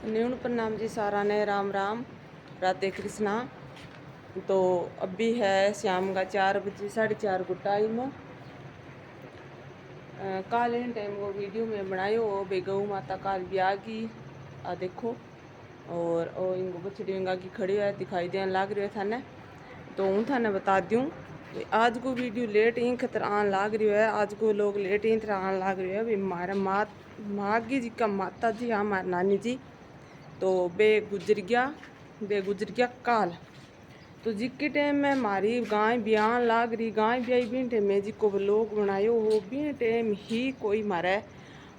न्यून प्रणाम जी सारा ने, राम राम, राधे कृष्णा। तो अभी है शाम का 4 बजे, 4:30 को टाइम। काल इन टाइम को वीडियो में बनायो हो बे गऊ माता काल ब्याह की आ देखो। और इनको बछड़ियों की खड़ी है दिखाई देने लाग रही है थाने। तो हूँ थाने बता दूँ आज को वीडियो लेट ही खतर आन लाग रही है। आज को लोग लेट ही तरह आन लाग रही है। भी हमारे मागी जी का माता जी हमारे नानी जी तो बे गुजर गया काल। तो जिक्के टाइम में हमारी गाय ब्याह लाग रही, गाय ब्याई भी टाइम में जी को लोग बनायो हो भी टाइम ही कोई मारे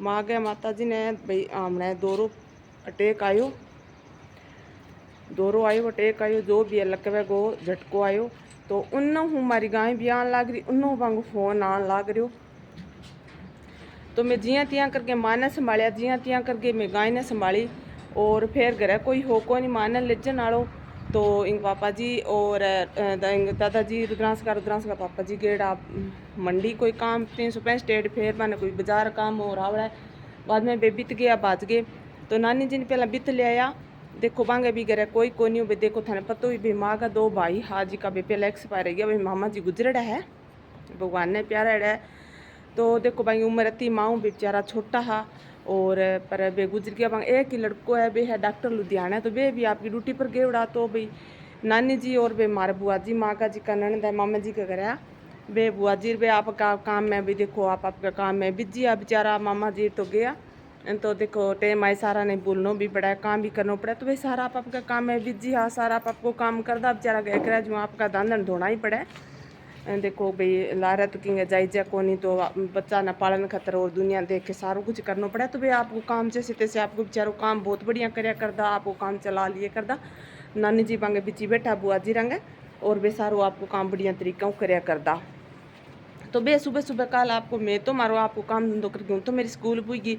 माँ गया माता जी ने भाई हमने दोरो अटैक आयो, अटैक आयो जो भी लकवे गो झटको आयो। तो उन हमारी गाय ब्याह लाग रही, उन वांगू फोन आन लाग रही। तो मैं जिया तियाँ करके माँ ने संभालिया, जिया तियाँ करके मैं गाय ने संभाली। और फिर घर कोई हो को नहीं माँ ने लेजन आड़ो। तो इंग पापा जी और दादाजी रुद्रांश का पापा जी गेड़ा मंडी कोई काम 365 स्टेट, फिर मैंने कोई बाजार काम और आवड़ा। बाद में बे बीत गया बाज गए। तो नानी जी ने पहला बीत ले आया। देखो बांगे भी घर कोई नहीं हो। देखो थाने पतो ही भी माँ का 2 भाई हाजी का भी पहला एक्सपायर गया। भाई मामा जी गुजरड़ा है, भगवान ने प्यारा है। तो देखो भाई उम्र थी, माँ बेचारा छोटा हा और पर बे गुजर गया। भाई एक ही लड़को है, बे है डॉक्टर लुधियाना। तो बे भी आपकी ड्यूटी पर गए उड़ा। तो भाई नानी जी और बे मारे बुआ जी माँ का जी का ननद है मामा जी का घर। बे बुआ जी बे आपका काम में भी देखो आपका काम में बिजी है बेचारा। मामा जी तो गया। तो देखो टाइम आए सारा नहीं बोलना भी पड़ा है, काम भी करना पड़ा। तो भाई सारा आपका काम में बिजी है, सारा आपको काम करदा बेचारा गया कर जो आपका दांदन धोना ही पड़ा है। देखो भाई लारा तो किंग जायजा को नहीं तो बच्चा ना पालन खतर और दुनिया देख के सारा कुछ करना पड़ा। तो भाई आपको काम जैसे तैसे आपको बेचारो काम बहुत बढ़िया करया करदा, आपको काम चला लिए करदा। नानी जी बांगे बिची बैठा बुआ जी रंगे और बे सारो आपको काम बढ़िया तरीका करया करदा। तो बे सुबह सुबह कल आपको मैं तो मारो आपको काम धंधो करके हूँ तो मेरी स्कूल पुगी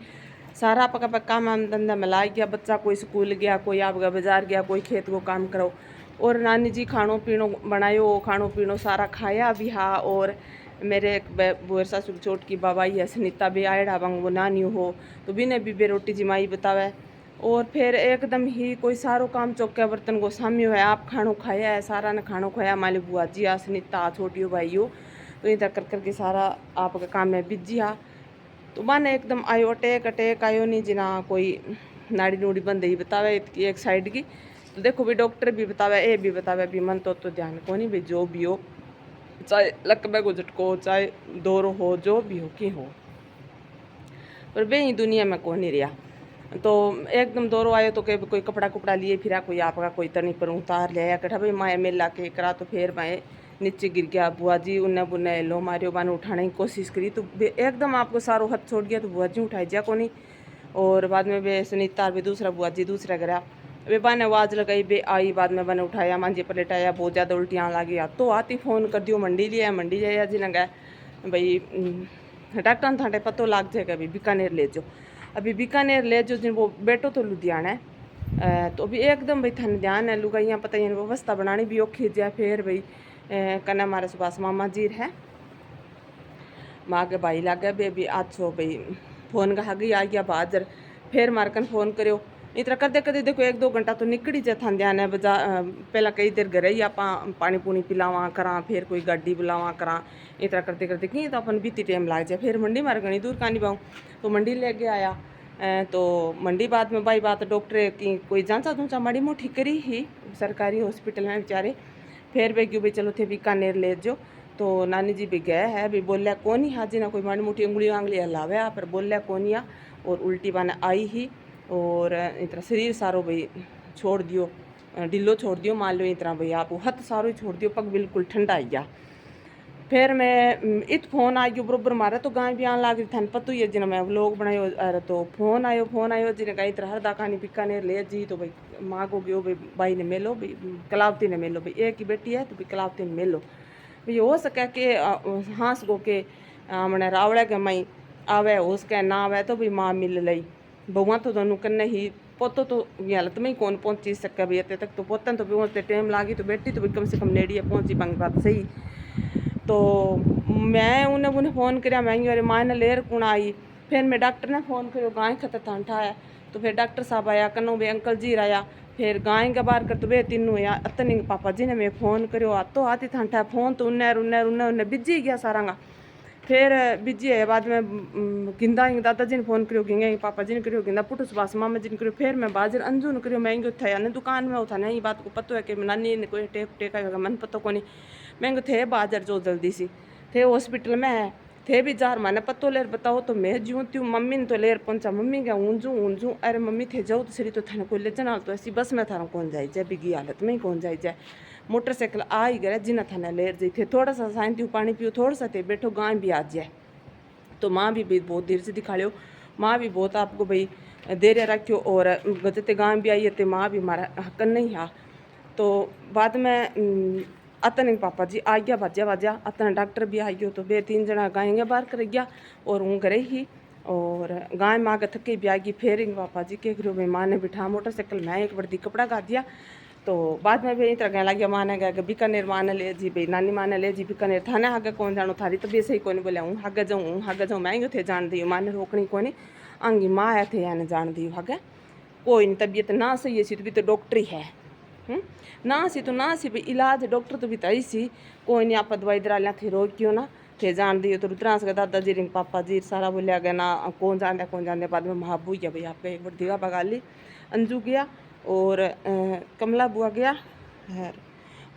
सारा आपका काम धंधा में ला गया। बच्चा कोई स्कूल गया, कोई आपका बाजार गया, कोई खेत को काम करो। और नानी जी खानो पीनो बनायो, खानो पीनो सारा खाया भी हा। और मेरे एक बुआ ससुर चोट की बाबाई है सुनीता भी आयड़ा बंग वो नानी हो तो बिने भी बे रोटी जिमाई बतावे। और फिर एकदम ही कोई सारो काम चौके बर्तन को सामियो है, आप खानो खाया है, सारा ने खानो खाया। माली बुआ जी आ सुनीता छोटियो भाई हो तो इधर कर करके सारा आपका काम में बिजी हा। तो माने एकदम आयो अटैक आयो नहीं जिना कोई नाड़ी नूड़ी बंद ही बतावे एक साइड की। तो देखो भी डॉक्टर भी बतावे ए भी बतावे भी मन तो ध्यान को नहीं भी जो भी हो, चाहे लकबे को झटको चाहे दौरो हो जो भी हो की हो, पर वे ही दुनिया में को नहीं रहा। तो एकदम दौरो आयो तो कोई कपड़ा कुपड़ा लिए फिरा, कोई आपका कोई तनी पर उतार ले आया कटा भाई माए मेला के करा। तो फिर माए नीचे गिर गया। बुआ जी उन्हें बुने लो मारियो बाने उठाने की कोशिश करी तो एकदम आपको सारो हाथ छोड़ गया। तो बुआ जी उठाई जा को नहीं। और बाद में वे सुनीता भी दूसरा बुआ जी दूसरा गया। वे बाने आवाज़ लगाई बे आई, बाद में बने उठाया मांझे पलटाया, बहुत ज़्यादा उल्टियाँ लगी। तो आती फ़ोन कर दियो मंडी लिया, मंडी जाया जी ने गए भाई डॉक्टर थाटे पतो लाग जाएगा अभी बीकानेर ले जाओ। अभी बीकानेर ले जाओ जिन वो बैठो तो लुधियाना है। तो अभी एकदम भाई थाने ध्यान है लुगाइयाँ पता ही व्यवस्था बनानी भी औखी जाए। फिर भाई कन्या हमारे सुभाष मामा जी है माँ के भाई लागे बे भी आज छो भाई फोन कहा गई आ गया बाजर। फिर मारकन फ़ोन करो इतना करते करते देखो 1-2 घंटा तो निकली जाए था ध्यान है बजा। पहला कई देर घर ही आप पानी पूनी पिलावा करा, फिर कोई गाड़ी बुलावा करा, इतना करते करते कि तो अपन बीती टाइम लाग जाए। फिर मंडी मार घनी दूर कानी पाऊँ तो मंडी लेके आया। तो मंडी बाद में भाई बात डॉक्टर की कोई जांचा दूंचा माड़ी मोटी करी ही सरकारी हॉस्पिटल में बेचारे। फिर वे क्यों भाई चलो थे बीकानेर ले जो। तो नानी जी भी गए है भी बोलिया कौन ही हाजी ना कोई माड़ी मोटी उंगली आंगली हलावे पर बोलिया कौन या। और उल्टी बाने आई ही और इतना शरीर सारो भाई छोड़ दियो, ढिलो छोड़ दियो मान लो इतना भाई आप हथ सारो ही छोड़ दियो, पग बिल्कुल ठंडा आई गया। फिर मैं इत फोन आ गयो बरोबर मारे तो गाय भी आन लाग रही था पतो ही है जिन्हें मैं व्लॉग बनायो। अरे तो फोन आयो जिन्हें कहीं तरह हर दाकानी बीकानेर ले जी। तो भाई माँ को गयो भाई ने मिलो भाई कलावती ने मिलो भाई एक ही बेटी है तो भाई कलावती ने मिलो भाई हो सके कि हाँस गो के हमने रावड़ा के मई आवे हो सके ना आवे तो भाई माँ मिल लई। बहुआ तो दोनों कन्ने ही पोतो तो हालत में ही कौन पहुँची सके भाई अत्ते तक तो पोतन तो पहुँचते टाइम लागी तो बेटी तो भाई कम से कम नेड़िए पहुँची बंग बात सही। तो मैं उन्हें फ़ोन कराया मैं अरे माँ ने लेर कुण आई। फिर मैं डॉक्टर ने फ़ोन करो गाय खतर था है तो फिर डॉक्टर साहब आया कन्नो वे अंकल जी आया, फिर गाय के बाहर कर तो वे तीनों या अतनी पापा जी ने मैं फ़ोन करो आतो आती था फ़ोन तो उन्हें बिजी गया सारा। फिर बिजी है बाद में गिंदा दादा जी ने फ़ोन करो गिंगे पापा जी ने करो गिंदा पुटू सुबास मामा जी ने करो, फिर मैं बाजर अंजू ने करो महंगे थे यानी दुकान में उठा नहीं बात को पता है कि नानी ने कोई टेक टेका मन पता को नहीं महंगे थे बाजार जो जल्दी सी थे हॉस्पिटल में है थे भी जार माने पतो लेर बताओ तो मैं जूँ त्यूँ मम्मी ने तो लेर पहुंचा मम्मी क्या ऊँजू अरे मम्मी थे जाओ तो सरी तो थाने कोई ले जना तो ऐसी बस में थारा कौन जाए जाए बिगी हालत में ही कौन जाए जाए मोटरसाइकिल आ ही गया जिना थाने लेर जाई थे थोड़ा सा साइन त्यू पानी पियो थोड़ा सा थे बैठो गाय भी आ जाए। तो माँ भी बहुत देर से दिखा लियो, माँ भी बहुत आपको भाई देर रखियो और गजते गाय भी आई है माँ भी हमारा हक नहीं है। तो बाद में अतन पापा जी आ गया बाजा अतन डॉक्टर भी आ गयो तो वे 3 जना गाय बाहर कर गया और हूँ घरे ही और गाय माँ के थके भी आ गई। फिर पापा जी के करो भाई माँ ने बिठा मोटरसाइकिल में एक बड़ी कपड़ा गा दिया। तो बाद में भी इस तरह कहने लग गया माँ ने कहा बीकानेर माँ ने ले जी भाई नानी माँ ने ले जी बीकानेर थाने आगे कौन जानो थारी तबीयत सही कौन बोले हूँ आगे जाऊँ मैं थे जान दी माँ ने रोकनी कौन आंगी माँ आया थे यानी जान दी आगे कोई नहीं तबीयत ना सही है भी तो डॉक्टर ही है ना सी तो ना सी भाई इलाज डॉक्टर तो भी तई सी कोई नहीं आप दवाई दरा लिया थे रोक क्यों ना थे जान दियो। तो रुद्रांश का दादाजी रिंग पापा जी सारा बोलिया गया ना कौन जान बाद में महाबू गया भाई आपका एक बार दिगा बगा ली अंजू गया और कमला बुआ गया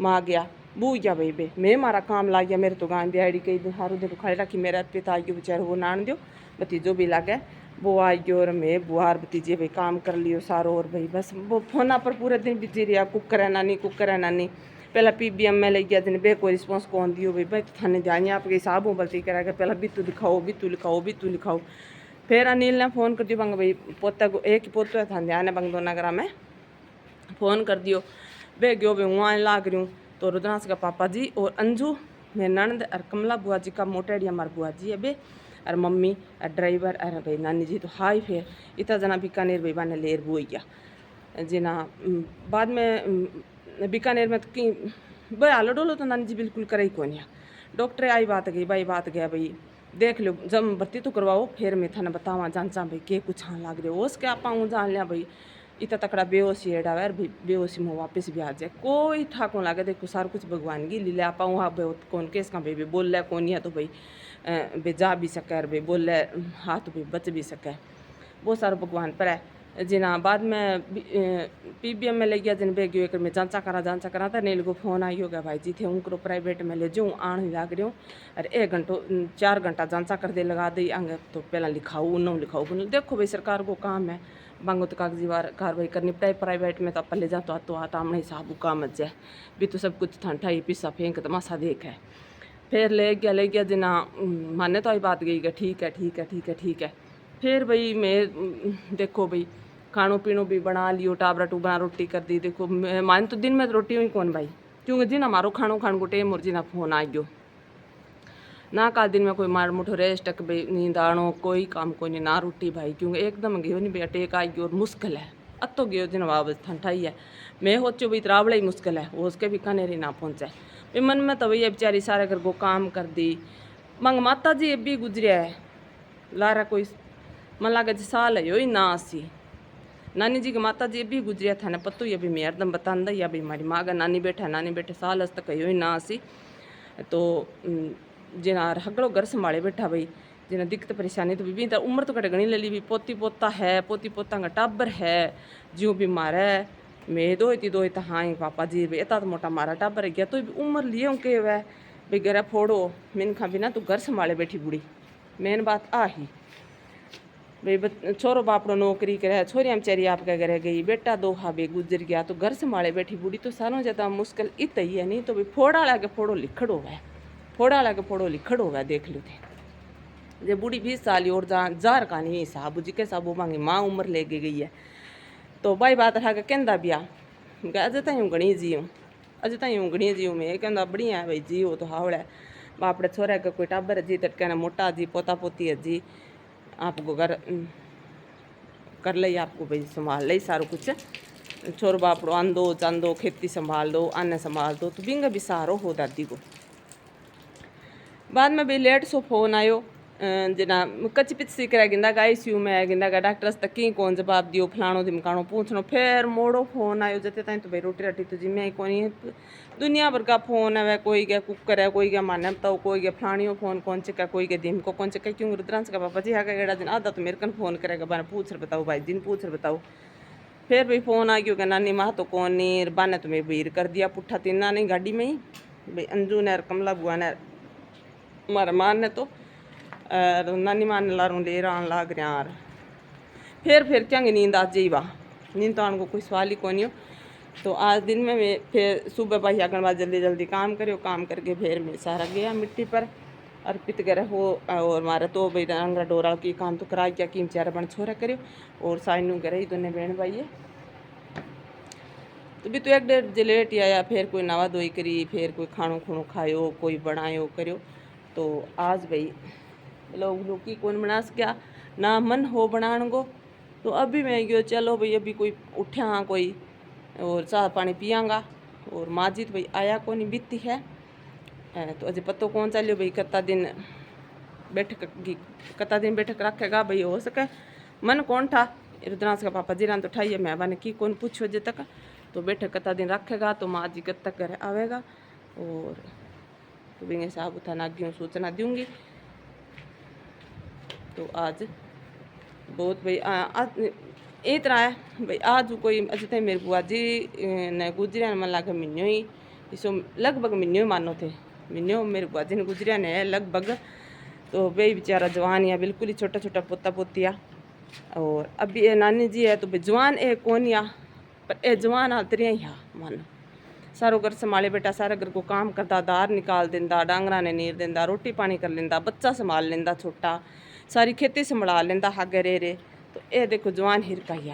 माँ गया बू गया भाई बे मैं मारा काम ला गया मेरे तो गान दिहाड़ी कई दिन हारू दिन खाई रखी मेरा पिता आई गयो बेचारे वो नान दियो भतीजो भी लगे वो आई गयो और मैं बुआर भतीजे भाई काम कर लियो सारो और भाई बस वो फोना पर पूरे दिन बिजी रहा कुकर है नानी पहला PBM में ले गया दिन बे कोई रिस्पॉन्स कौन दियो भाई तो थाने जाइए आपके हिसाब हो बल्कि करा पहला बितू लिखाओ। फिर अनिल ने फ़ोन कर दियो बंग भाई पोता को एक ही पोता था ध्यान है बंग दो नगरा में फ़ोन कर दियो बे गयो भाई वहाँ लाग रही हूँ। तो रुद्रांश का पापा जी और अंजू मेरे ननद और कमला बुआ जी का मोटेड़ी हमारे बुआ जी है बे और मम्मी और ड्राइवर और भाई नानी जी तो हाई फिर इतना जना बीकानेर भाई बाने लेर बुआ जी ना बाद में बीकानेर में तो कहीं भाई हालो डोलो तो नानी जी बिल्कुल करे ही कौन डॉक्टर आई बात गई भाई देख लो जब भर्ती तो करवाओ फिर मैं थाने बतावा जांचा भाई के कुछ हाँ लाग रहे हो उसके आप जान लिया भाई इतना तकड़ा बेहोशी एडा यार बेहोशी में वापस भी आ जाए कोई ठाकुर लागे देखो सारा कुछ भगवान की लीला आप वहाँ कौन केस का भाई बोल रहा कौन है तो भाई जा भी सके भाई बोल रहे हाथ भी बच भी सके बहुत सारा भगवान पर है जिना बाद में PBM में ले गया जिन बे गयो एक में जांचा करा था नील को फ़ोन आई होगा भाई जी थे उनको प्राइवेट में ले जाऊँ आन ही लाग रही हूँ अरे 4 घंटा जांचा कर दे लगा दे आगे तो पहला लिखाऊ न लिखाऊ देखो भाई सरकार को काम है बांगो तो कागजी कार्रवाई करनी पड़े प्राइवेट में तो आप ले जा तो आता हमने हिसाब काम जाए भी तो सब कुछ ठंडा ही पिस्सा फेंक तमाशा देख है। फिर ले गया जिना माने तो आई बात गई ठीक है। फिर भाई मैं देखो भाई खानो पीनो भी बना लियो टाबरा टूबरा रोटी कर दी देखो मान तो दिन में रोटी हुई कौन भाई क्योंकि जिन हमारो खानो खान को टेम और जिना फोन आ गयो ना का दिन में कोई मार मुठो रेस्ट तक भाई नींद आनो कोई काम कोई नहीं ना रोटी भाई क्योंकि एकदम गयो नहीं भाई अटेक आ गयो और मुश्किल है अतो गयो जिन वापस ठंडा ही है मैं सोचो भाई त्रावड़ा ही मुश्किल है वो उसके भी कनेरी ना पहुँचे भाई मन में तो भैया बेचारी सारे घर को काम कर दी मंग माता जी भी गुजरिया है लारा कोई मन लगे साल है यो ना सी नानी जी के माता जी भी गुजरिया था ना पतो ये भी मैं एकदम बतांदा या भी हमारी माँ का नानी बैठे साल तक कहो ही ना सी। तो जिना हगड़ो घर संभाले बैठा भाई जिना दिक्कत परेशानी तो भी उम्र तो कटे गणी ले ली भी पोती पोता का टाबर है ज्यों भी मारे मैं दो तो हाँ ही पापा जी भाई इतना तो मोटा मारा टाबर है गया तो भी उम्र लिए के वह भाई घर फोड़ो मैंने खा बिना तो घर संभाले बैठी बुढ़ी मेन बात आ ही भाई छोरो बापड़ो नौकरी करे छोरियाँ बेचारी आपके घर गई बेटा दो हाबे गुजर गया तो घर संभाले बैठी बूढ़ी तो सारों ज़्यादा मुश्किल इत ही है नहीं तो भाई फोड़ा ला के फोड़ो लिखड़ हो देख लो थे जे बूढ़ी 20 साल और जार का नहीं साहब जी के साबू मांगी माँ उम्र ले गई है तो भाई बात रहा के कहता बिया अज तई उंगणी जीऊँ मैं कहता बढ़िया है भाई जी वो तो हावड़ा है बापड़े छोरे का कोई टाबर जी तटके मोटा जी पोता पोती है जी आपको घर कर ले आपको भाई संभाल ले सारो कुछ छोर बापड़ो आंदो चांदो खेती संभाल दो आने संभाल दो तो बिंगा भी सहारो हो दादी को। बाद में भी लेट सो फोन आयो जना कच्ची पिच्ची करा गिंदा ICU में आ गिंदा डॉक्टर तक की कौन जवाब दियो फलाणो धिमकाणो पूछनो फिर मोड़ो फोन आयो जते ताई तो भाई रोटी राटी तो जिम्मे ही कोनी दुनिया भर का फोन है कोई क्या कुकर है कोई क्या माने बताओ कोई क्या फलाणियों फोन कौन चिका कोई क्या दिन को कौन चिका क्यों रुद्रांश का पापा जी आगे एड़ा दिन आधा तो मेरे कन फोन करेगा बाने पूछ रहे बताओ भाई दिन पूछ रहे बताओ फिर भाई फोन आ गयो कि नानी माँ तो कौन नहीं बाने तुम्हें भीर कर दिया पुट्ठा तीना नहीं गाड़ी में ही भाई अंजू ने कमला बुआ ने मारा मान ने तो नानी मान लारूं ले आन लाग रहा यार फिर क्या नींद आज ही वाह नींद तो आने को कोई सवाल ही कौन हो। तो आज दिन में मैं फिर सुबह भाई आगन बाद जल्दी जल्दी काम करो काम करके फिर मैं सारा गया मिट्टी पर अर्पित करे हो और मारा तो भाई रंगरा डोरा की काम तो करा क्या कि चारा बन छोरा करो और साइनू करे दोनों बहन भाई तो भी तो एक डेढ़ जलेट आया फिर कोई नवा धोई करी फिर कोई खाणो खूणो खायो कोई बनायो करो। तो आज भाई लोग की कौन बना सका ना मन हो बनाने को तो अभी मैं गयो चलो भाई अभी कोई उठा हाँ कोई और चाह पानी पियांगा और माजी तो भाई आया को नहीं बीती है तो अजय पतो कौन चलियो भाई कता दिन बैठक रखेगा भाई हो सके मन कौन था रुद्रांश का पापा जी रान तो ठाइए मैं बने की कौन पूछो अजय तक तो बैठक कता दिन रखेगा तो माँ जी कब तक घर आवेगा और तो भी साहब उठा नागियों सूचना दूंगी। तो आज बहुत भाई ये तरह है भाई आज कोई अजय तक मेरी बुआ जी ने गुजरिया मन लगे महीनों ही इसो लगभग महीनों ही मानो थे महीनों मेरी बुआ जी ने गुजरिया ने लगभग तो भाई बेचारा जवान या बिल्कुल ही छोटा छोटा पोता पोतिया और अभी ये नानी जी है तो भाई जवान है कौन या पर ए जवान हालतरिया ही मन सारो घर संभाले बेटा सारा घर को काम करता दार निकाल देंदा डांगरा ने नीर देंदा रोटी पानी कर लेंदा बच्चा संभाल लेंदा छोटा सारी खेती संभाल लेंदा हागे रे तो ये देखो जवान हिरका ही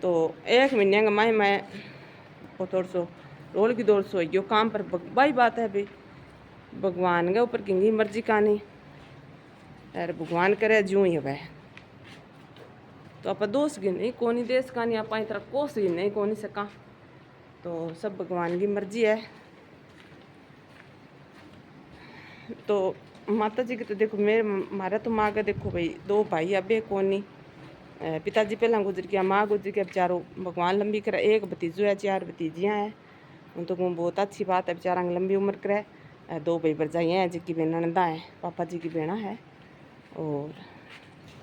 तो एक महीने का मैं वो थोड़ा सो रोल की दौड़ सो यो काम पर भाई बात है भाई भगवान के ऊपर किंगी मर्जी का नहीं अरे भगवान करे जूँ ही वह तो आप दोस्त गिन नहीं कौन देश का नहीं आप तरह कोस गिन नहीं कौन सका तो सब भगवान की मर्जी है। तो माता जी के तो देखो मेरे मारा तो माँ का देखो भाई दो भाई अबे कौन नहीं पिताजी पहला गुजर गया माँ गुजर गया बेचारो भगवान लंबी करे एक भतीजो है 4 भतीजियाँ हैं उन तो बहुत अच्छी बात है बेचारा लंबी उम्र करे 2 भाई भरजाइयाँ हैं जिनकी बहना नंदा है पापा जी की बहना है और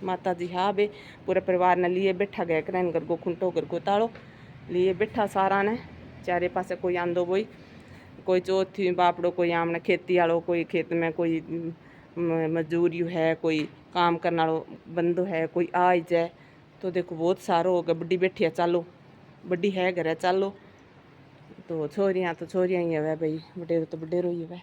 माता जी हाँ बे पूरे परिवार ने लिए बैठा गया करें घर को खुंटो घर को ताड़ो लिए बैठा सारा ने चारे पासे कोई आंदो बोई कोई चौथी बापड़ो कोई आमने खेती वालों कोई खेत में कोई मजदूरी है कोई काम करने वालों बंदो है कोई आ जाए तो देखो बहुत सारो हो गया बड्डी बैठी है चालो बड्डी है घर है चालो तो छोरियाँ ही है भाई बडेरो तो बडेरो ही है।